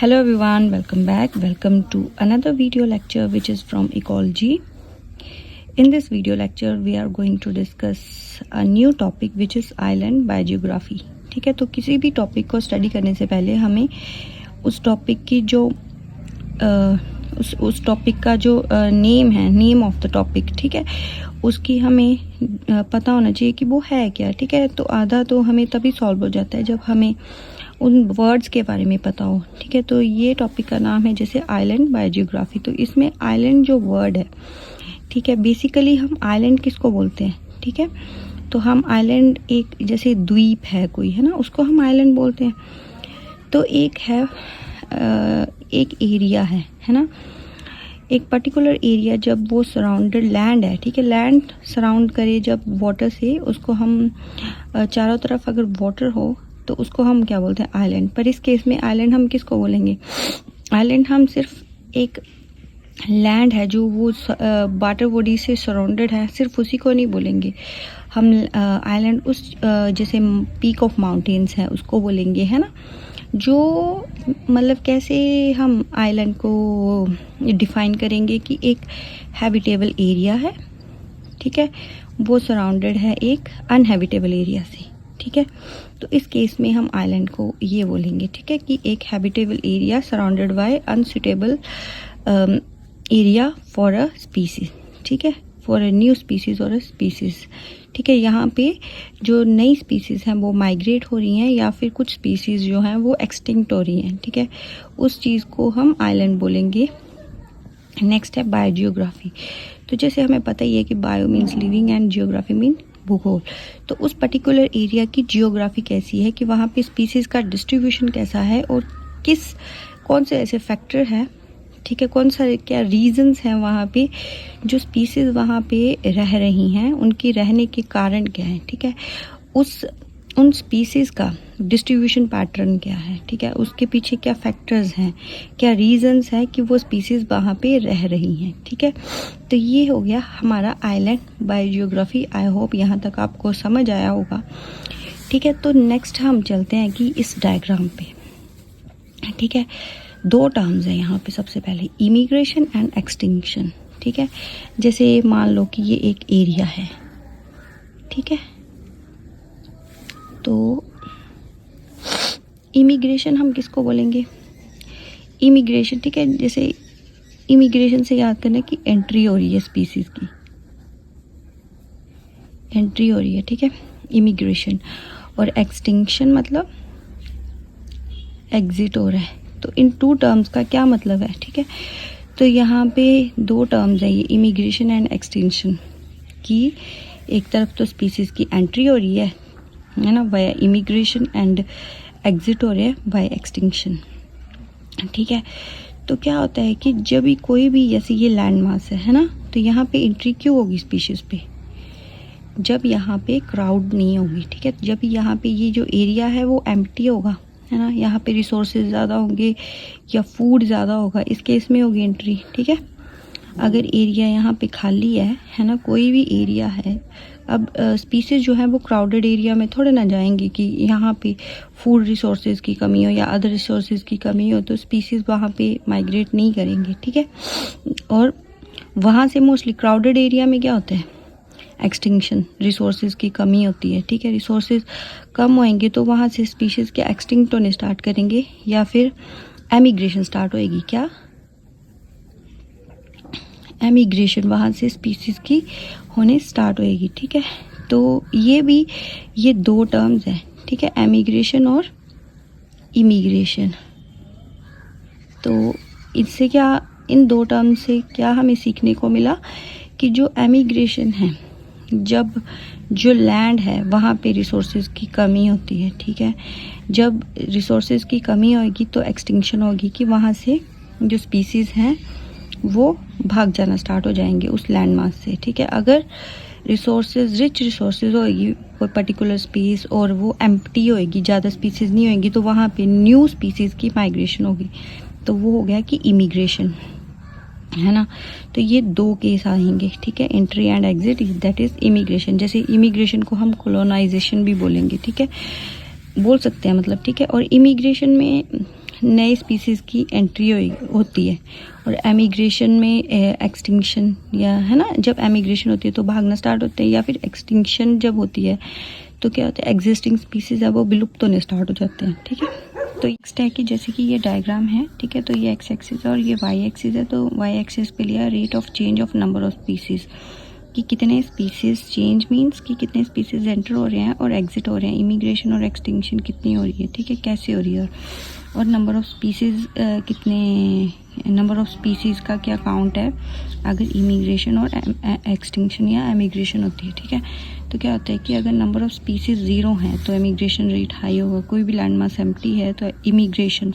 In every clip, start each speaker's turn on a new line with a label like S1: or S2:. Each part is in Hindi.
S1: Hello everyone, welcome back. Welcome to another video lecture which is from ecology. In this video lecture we are going to discuss a new topic which is island biogeography. ठीक है, तो किसी भी टॉपिक को स्टडी करने से पहले हमें उस टॉपिक की जो उस टॉपिक का जो नेम है, नेम ऑफ द टॉपिक, ठीक है, उसकी हमें पता होना चाहिए कि वो है क्या. ठीक है, तो आधा तो हमें तभी सॉल्व हो जाता है जब हमें उन वर्ड्स के बारे में पता हो. ठीक है, तो ये टॉपिक का नाम है जैसे आइलैंड बायोजियोग्राफी. तो इसमें आइलैंड जो वर्ड है, ठीक है, बेसिकली हम आइलैंड किसको बोलते हैं. ठीक है, तो हम आइलैंड एक जैसे द्वीप है कोई, है ना, उसको हम आइलैंड बोलते हैं. तो एक है एक एरिया है ना, एक पर्टिकुलर एरिया जब वो सराउंडेड लैंड है, ठीक है, लैंड सराउंड करे जब वाटर से, उसको हम चारों तरफ अगर वाटर हो तो उसको हम क्या बोलते हैं, आइलैंड. पर इस केस में आइलैंड हम किसको बोलेंगे, आइलैंड हम सिर्फ एक लैंड है जो वो वाटर बॉडी से सराउंडेड है, सिर्फ उसी को नहीं बोलेंगे हम. आइलैंड उस जैसे पीक ऑफ माउंटेन्स है उसको बोलेंगे, है ना. जो मतलब कैसे हम आइलैंड को डिफाइन करेंगे कि एक हैबिटेबल एरिया है, ठीक है, वो सराउंडेड है एक अनहैबिटेबल एरिया से. ठीक है, तो इस केस में हम आइलैंड को ये बोलेंगे, ठीक है, कि एक habitable area surrounded by unsuitable area for a species. ठीक है, फॉर अ न्यू स्पीसीज और अ स्पीसीज. ठीक है, यहाँ पे जो नई स्पीसीज हैं वो माइग्रेट हो रही हैं या फिर कुछ स्पीसीज जो हैं वो एक्सटिंक्ट हो रही हैं. ठीक है, उस चीज़ को हम आइलैंड बोलेंगे. नेक्स्ट है बायोजियोग्राफी. तो जैसे हमें पता ही है कि bio means living and geography mean भूगोल. तो उस पर्टिकुलर एरिया की जियोग्राफी कैसी है कि वहाँ पे स्पीसीज का डिस्ट्रीब्यूशन कैसा है और कौन से ऐसे फैक्टर हैं, ठीक है, कौन सा क्या रीजंस हैं वहाँ पे जो स्पीसीज वहाँ पे रह रही हैं, उनके रहने के कारण क्या है. ठीक है, उन स्पीसीज का डिस्ट्रीब्यूशन पैटर्न क्या है, ठीक है, उसके पीछे क्या फैक्टर्स हैं, क्या रीजंस हैं कि वो स्पीसीज वहाँ पे रह रही हैं. ठीक है, तो ये हो गया हमारा आइलैंड बायोजियोग्राफी. आई होप यहाँ तक आपको समझ आया होगा. ठीक है, तो नेक्स्ट हम चलते हैं कि इस डायग्राम पे. ठीक है, दो टर्म्स हैं यहाँ पे. सबसे पहले इमिग्रेशन एंड एक्सटिंक्शन. ठीक है, जैसे मान लो कि ये एक एरिया है, ठीक है, तो इमिग्रेशन हम किसको बोलेंगे, इमिग्रेशन. ठीक है, जैसे इमिग्रेशन से याद करना कि एंट्री हो रही है, स्पीसीज की एंट्री हो रही है. ठीक है, इमिग्रेशन. और एक्सटिंक्शन मतलब एग्जिट हो रहा है. तो इन टू टर्म्स का क्या मतलब है. ठीक है, तो यहाँ पे दो टर्म्स है ये इमिग्रेशन एंड एक्सटिंक्शन की. एक तरफ तो स्पीसीज की एंट्री हो रही है ना, वाया इमिग्रेशन, एंड एग्जिट हो रहा है बाय एक्सटिंक्शन. ठीक है, तो क्या होता है कि जब भी कोई भी जैसे ये लैंड मास है ना, तो यहाँ पे एंट्री क्यों होगी स्पीशीज पे, जब यहाँ पे क्राउड नहीं होगी. ठीक है, जब यहाँ पे ये जो एरिया है वो एम्प्टी होगा, है ना, यहाँ पे रिसोर्सेज ज़्यादा होंगे या फूड ज़्यादा होगा, इस केस में होगी एंट्री. ठीक है, अगर एरिया यहाँ पे खाली है ना, कोई भी एरिया है, अब स्पीसीज जो है वो क्राउडेड एरिया में थोड़े ना जाएंगे कि यहाँ पे फूड रिसोर्सेज की कमी हो या अदर रिसोर्सेज की कमी हो, तो स्पीसीज वहाँ पे माइग्रेट नहीं करेंगे. ठीक है, और वहाँ से मोस्टली क्राउडेड एरिया में क्या होता है, एक्सटिंक्शन, रिसोर्सेज की कमी होती है. ठीक है, रिसोर्सेज कम होएंगे तो वहाँ से स्पीशीज़ के एक्सटिंक्ट होने स्टार्ट करेंगे या फिर एमिग्रेशन स्टार्ट होएगी. क्या, एमिग्रेशन, वहाँ से स्पीशीज़ की होने स्टार्ट होएगी. ठीक है, तो ये दो टर्म्स हैं. ठीक है, एमिग्रेशन और इमिग्रेशन. तो इससे क्या, इन दो टर्म से क्या हमें सीखने को मिला कि जो एमिग्रेशन है, जब जो लैंड है वहाँ पे रिसोर्सेज की कमी होती है. ठीक है, जब रिसोर्सेज की कमी होगी तो एक्सटिंक्शन होगी कि वहाँ से जो स्पीसीज़ हैं वो भाग जाना स्टार्ट हो जाएंगे उस लैंड मास से. ठीक है, अगर रिसोर्सेज रिच रिसोर्सेज होएगी कोई पर्टिकुलर स्पीस और वो एम्प्टी होएगी, ज़्यादा स्पीसीज़ नहीं होएगी, तो वहाँ पे न्यू स्पीसीज़ की माइग्रेशन होगी. तो वो हो गया कि इमिग्रेशन, है ना. तो ये दो केस आएंगे. ठीक है, entry and exit, that is immigration. जैसे इमिग्रेशन को हम कोलोनाइजेशन भी बोलेंगे. ठीक है, बोल सकते हैं मतलब. ठीक है, और इमिग्रेशन में नए स्पीसीज़ की एंट्री होती है, और एमिग्रेशन में एक्सटिंक्शन, या है ना, जब एमिग्रेशन होती है तो भागना स्टार्ट होते हैं, या फिर एक्सटिंक्शन जब होती है तो क्या होता है, एग्जिस्टिंग स्पीसीज़ है वो विलुप्त होने स्टार्ट हो जाते हैं। ठीक है, तो नेक्स्ट है कि जैसे कि ये डायग्राम है, ठीक है, तो ये एक्स एक्सिस है और ये वाई एक्सिस है। तो वाई एक्सिस पे लिया rate of change of number of species, कि कितने स्पीसीज़ चेंज मीन्स कि कितने स्पीसीज़ एंटर हो रहे हैं और एग्जिट हो रहे हैं, इमिग्रेशन और एक्सटिंक्शन कितनी हो रही है, ठीक है, कैसे हो रही है, और नंबर ऑफ़ स्पीसीज़ कितने, नंबर ऑफ़ स्पीसीज़ का क्या काउंट है अगर इमिग्रेशन और एक्सटिंक्शन या एमिग्रेशन होती है। ठीक है, तो क्या होता है कि अगर नंबर ऑफ़ स्पीसीज़ 0 हैं तो इमिग्रेशन रेट हाई होगा, कोई भी लैंड मास एम्प्टी है तो इमिग्रेशन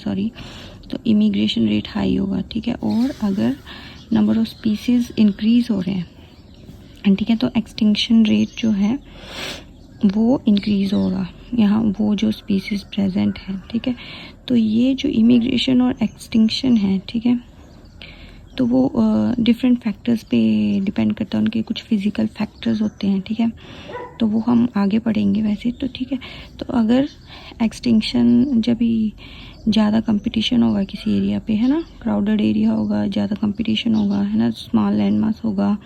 S1: रेट हाई होगा। ठीक है, और अगर नंबर ऑफ़ स्पीसीज़ इंक्रीज़ हो रहे हैं, ठीक है, तो एक्सटिंक्शन रेट जो है वो इंक्रीज़ होगा, यहाँ वो जो स्पीसीज़ प्रेजेंट है। ठीक है, तो ये जो इमिग्रेशन और एक्सटिंक्शन है, ठीक है, तो वो डिफरेंट फैक्टर्स पे डिपेंड करता है, उनके कुछ फिज़िकल फैक्टर्स होते हैं। ठीक है, तो वो हम आगे पढ़ेंगे वैसे तो। ठीक है, तो अगर एक्सटिंक्शन जब भी ज़्यादा कंपटीशन होगा किसी एरिया पे, है ना, क्राउडेड एरिया होगा, ज़्यादा कंपटीशन होगा, है ना, स्मॉल लैंड मास होगा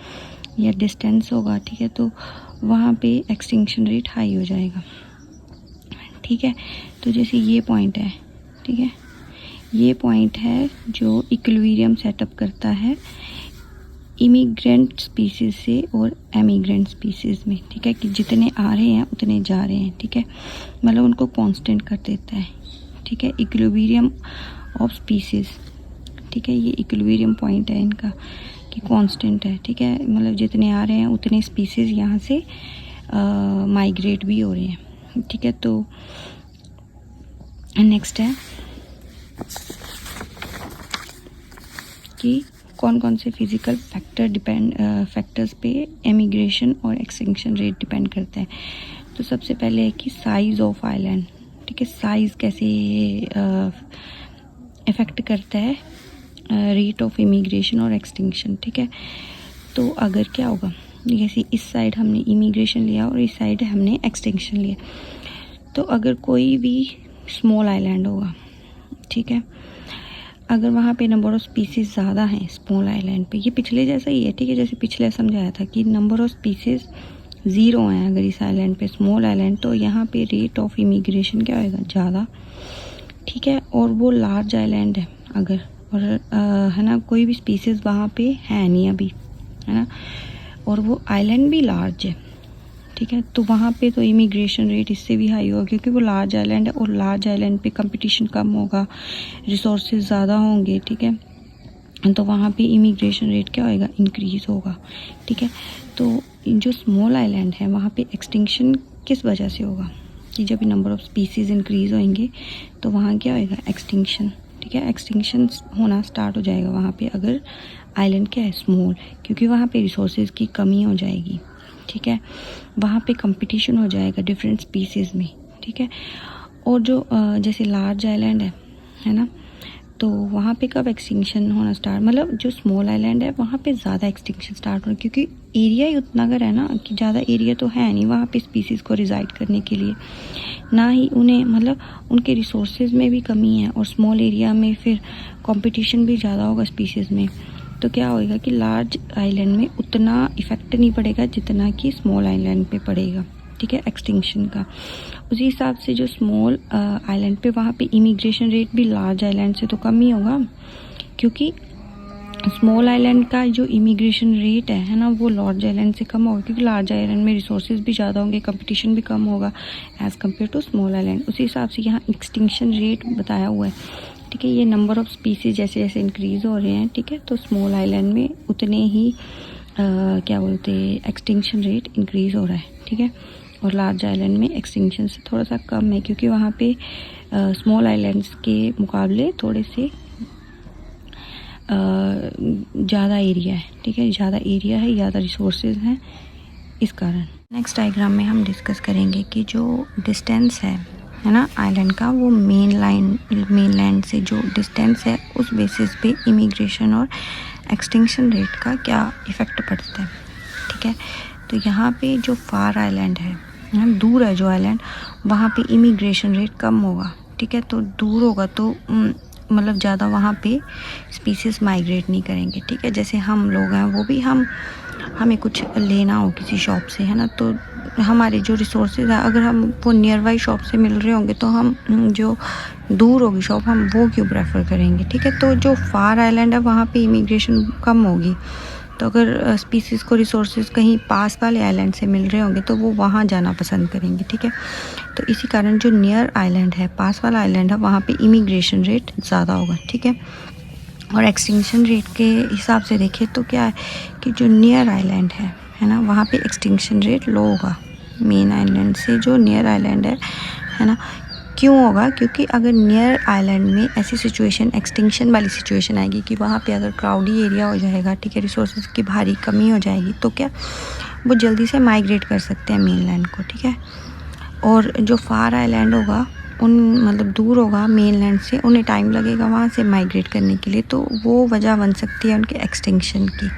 S1: या डिस्टेंस होगा, ठीक है, तो वहाँ पे एक्सटिंक्शन रेट हाई हो जाएगा। ठीक है, तो जैसे ये पॉइंट है, ठीक है, ये पॉइंट है जो इक्विलिब्रियम सेटअप करता है इमिग्रेंट स्पीसीज़ से और एमिग्रेंट स्पीसीज़ में। ठीक है, कि जितने आ रहे हैं उतने जा रहे हैं। ठीक है, मतलब उनको कांस्टेंट कर देता है। ठीक है, इक्विलिब्रियम ऑफ स्पीसीज़, ठीक है, ये इक्विलिब्रियम पॉइंट है इनका कि कांस्टेंट है। ठीक है, मतलब जितने आ रहे हैं उतने स्पीसीज़ यहाँ से माइग्रेट भी हो रहे हैं। ठीक है, तो नेक्स्ट है कि कौन कौन से फिज़िकल फैक्टर्स पे एमिग्रेशन और एक्सटिंक्शन रेट डिपेंड करता है। तो सबसे पहले है कि साइज़ ऑफ आइलैंड। ठीक है, साइज़ कैसे इफ़ेक्ट करता है रेट ऑफ इमिग्रेशन और एक्सटिंक्शन। ठीक है, तो अगर क्या होगा, जैसे इस साइड हमने इमिग्रेशन लिया और इस साइड हमने एक्सटिंक्शन लिया, तो अगर कोई भी स्मॉल आइलैंड होगा, ठीक है, अगर वहाँ पे नंबर ऑफ़ स्पीसीज़ ज़्यादा हैं स्मॉल आइलैंड पे, ये पिछले जैसा ही है। ठीक है, जैसे पिछले समझाया था कि नंबर ऑफ़ स्पीसीज़ 0 हैं अगर इस आइलैंड पे, स्मॉल आइलैंड, तो यहाँ पे रेट ऑफ इमिग्रेशन क्या होएगा, ज़्यादा। ठीक है, और वो लार्ज आइलैंड है अगर, और है ना, कोई भी स्पीसीज़ वहाँ पे है नहीं अभी, है ना, और वो आइलैंड भी लार्ज है। ठीक है, तो वहाँ पे तो इमिग्रेशन रेट इससे भी हाई होगा क्योंकि वो लार्ज आइलैंड है, और लार्ज आइलैंड पे कंपटीशन कम होगा, रिसोर्सेज ज़्यादा होंगे। ठीक है, तो वहाँ पे इमिग्रेशन रेट क्या होएगा, इंक्रीज़ होगा। ठीक है, तो जो स्मॉल आइलैंड है वहाँ पे एक्सटिंक्शन किस वजह से होगा, कि जब नंबर ऑफ़ स्पीसीज़ इंक्रीज़ होंगे तो वहाँ क्या होएगा, एक्सटिंक्शन। ठीक है, एक्सटिंक्शन होना स्टार्ट हो जाएगा वहाँ पे अगर आइलैंड क्या है, स्मॉल, क्योंकि वहाँ पे रिसोर्सेज की कमी हो जाएगी। ठीक है, वहाँ पे कंपटीशन हो जाएगा डिफरेंट स्पीसीज़ में। ठीक है, और जो जैसे लार्ज आइलैंड है ना, तो वहाँ पे कब एक्सटिंक्शन होना स्टार्ट, मतलब जो स्मॉल आइलैंड है वहाँ पे ज़्यादा एक्सटिंक्शन स्टार्ट हो, क्योंकि एरिया ही उतना अगर है ना कि ज़्यादा एरिया तो है नहीं वहाँ पे स्पीसीज़ को रिजाइड करने के लिए, ना ही उन्हें, मतलब उनके रिसोर्सेज में भी कमी है, और स्मॉल एरिया में फिर कंपटीशन भी ज़्यादा होगा स्पीसीज़ में, तो क्या होएगा कि लार्ज आइलैंड में उतना इफ़ेक्ट नहीं पड़ेगा जितना कि स्मॉल आइलैंड पे पड़ेगा। ठीक है, एक्सटिंक्शन का। उसी हिसाब से जो स्मॉल आइलैंड पे वहाँ पे इमिग्रेशन रेट भी लार्ज आइलैंड से तो कम ही होगा, क्योंकि स्मॉल आइलैंड का जो इमिग्रेशन रेट है ना, वो लार्ज आइलैंड से कम होगा, क्योंकि लार्ज आइलैंड में रिसोर्सेज भी ज़्यादा होंगे, कंपटीशन भी कम होगा as compare to small island. उसी हिसाब से यहाँ एक्सटिंक्शन रेट बताया हुआ है। ठीक है, ये नंबर ऑफ़ स्पीसीज जैसे जैसे इंक्रीज़ हो रहे हैं, ठीक है, तो स्मॉल आइलैंड में उतने ही क्या बोलते हैं, एक्सटिंक्शन रेट इंक्रीज़ हो रहा है। ठीक है, और लार्ज आइलैंड में एक्सटिंक्शन से थोड़ा सा कम है, क्योंकि वहाँ पे स्मॉल आइलैंड्स के मुकाबले थोड़े से ज़्यादा एरिया है। ठीक है, ज़्यादा एरिया है, ज़्यादा रिसोर्सेज हैं, इस कारण। नेक्स्ट डायग्राम में हम डिस्कस करेंगे कि जो डिस्टेंस है ना आइलैंड का, वो मेनलैंड से जो डिस्टेंस है उस बेसिस पे इमिग्रेशन और एक्सटिंक्शन रेट का क्या इफ़ेक्ट पड़ता है। ठीक है, तो यहाँ पे जो फार आइलैंड है, दूर है जो आइलैंड, वहाँ पे इमिग्रेशन रेट कम होगा। ठीक है, तो दूर होगा तो मतलब ज़्यादा वहाँ पे स्पीसीज़ माइग्रेट नहीं करेंगे, ठीक है। जैसे हम लोग हैं वो भी हमें कुछ लेना हो किसी शॉप से, है ना, तो हमारे जो रिसोर्सेज है अगर हम वो नियर बाई शॉप से मिल रहे होंगे तो हम जो दूर होगी शॉप हम वो क्यों प्रेफर करेंगे, ठीक है। तो जो फार आइलैंड है वहाँ पे इमिग्रेशन कम होगी, तो अगर स्पीसीज़ को रिसोर्सेज कहीं पास वाले आइलैंड से मिल रहे होंगे तो वो वहाँ जाना पसंद करेंगे, ठीक है। तो इसी कारण जो नियर आइलैंड है, पास वाला आइलैंड है, वहाँ पे इमिग्रेशन रेट ज़्यादा होगा, ठीक है। और एक्सटिंक्शन रेट के हिसाब से देखें तो क्या है कि जो नियर आइलैंड है ना, वहाँ पे एक्सटिंक्शन रेट लो होगा मेन आइलैंड से जो नियर आइलैंड है ना। क्यों होगा? क्योंकि अगर नियर आइलैंड में ऐसी सिचुएशन, एक्सटिंक्शन वाली सिचुएशन आएगी कि वहाँ पे अगर क्राउडी एरिया हो जाएगा, ठीक है, रिसोर्सेज की भारी कमी हो जाएगी, तो क्या वो जल्दी से माइग्रेट कर सकते हैं मेनलैंड को, ठीक है। और जो फार आइलैंड होगा उन मतलब दूर होगा मेनलैंड से, उन्हें टाइम लगेगा वहाँ से माइग्रेट करने के लिए, तो वो वजह बन सकती है उनके एक्सटिंक्शन की,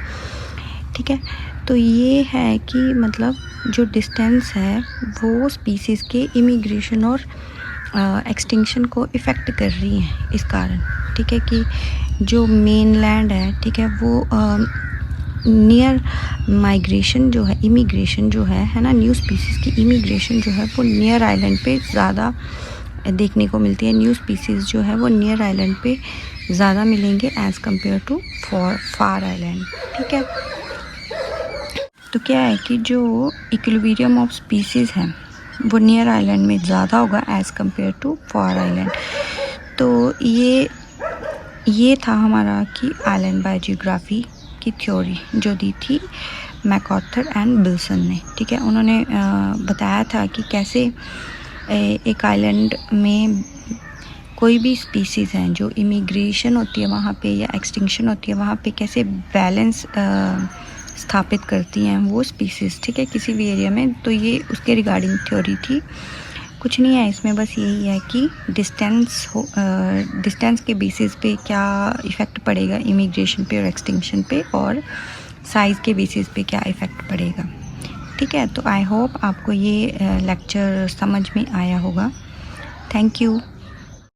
S1: ठीक है। तो ये है कि मतलब जो डिस्टेंस है वो स्पीसीज़ के इमिग्रेशन और एक्सटिंक्शन को इफ़ेक्ट कर रही है इस कारण, ठीक है, कि जो मेनलैंड है, ठीक है, वो नियर माइग्रेशन जो है, इमिग्रेशन जो है ना, न्यू स्पीसीज़ की इमिग्रेशन जो है वो नियर आइलैंड पे ज़्यादा देखने को मिलती है। न्यू स्पीसीज़ जो है वो नियर आइलैंड पे ज़्यादा मिलेंगे as compare to far island, ठीक है। तो क्या है कि जो इक्विलिब्रियम ऑफ स्पीसीज़ है वो नियर आइलैंड में ज़्यादा होगा as compare to far island. तो ये था हमारा कि आइलैंड बायोजियोग्राफी की थ्योरी जो दी थी मैकआर्थर एंड विल्सन ने, ठीक है। उन्होंने बताया था कि कैसे एक आइलैंड में कोई भी स्पीसीज़ हैं जो इमिग्रेशन होती है वहाँ पे या एक्सटिंक्शन होती है वहाँ पे कैसे बैलेंस स्थापित करती हैं वो स्पीसीज़, ठीक है, किसी भी एरिया में। तो ये उसके रिगार्डिंग थ्योरी थी, कुछ नहीं है इसमें, बस यही है कि डिस्टेंस के बेसिस पे क्या इफ़ेक्ट पड़ेगा इमिग्रेशन पे और एक्सटिंक्शन पे, और साइज़ के बेसिस पे क्या इफ़ेक्ट पड़ेगा, ठीक है। तो आई होप आपको ये लेक्चर समझ में आया होगा। Thank you.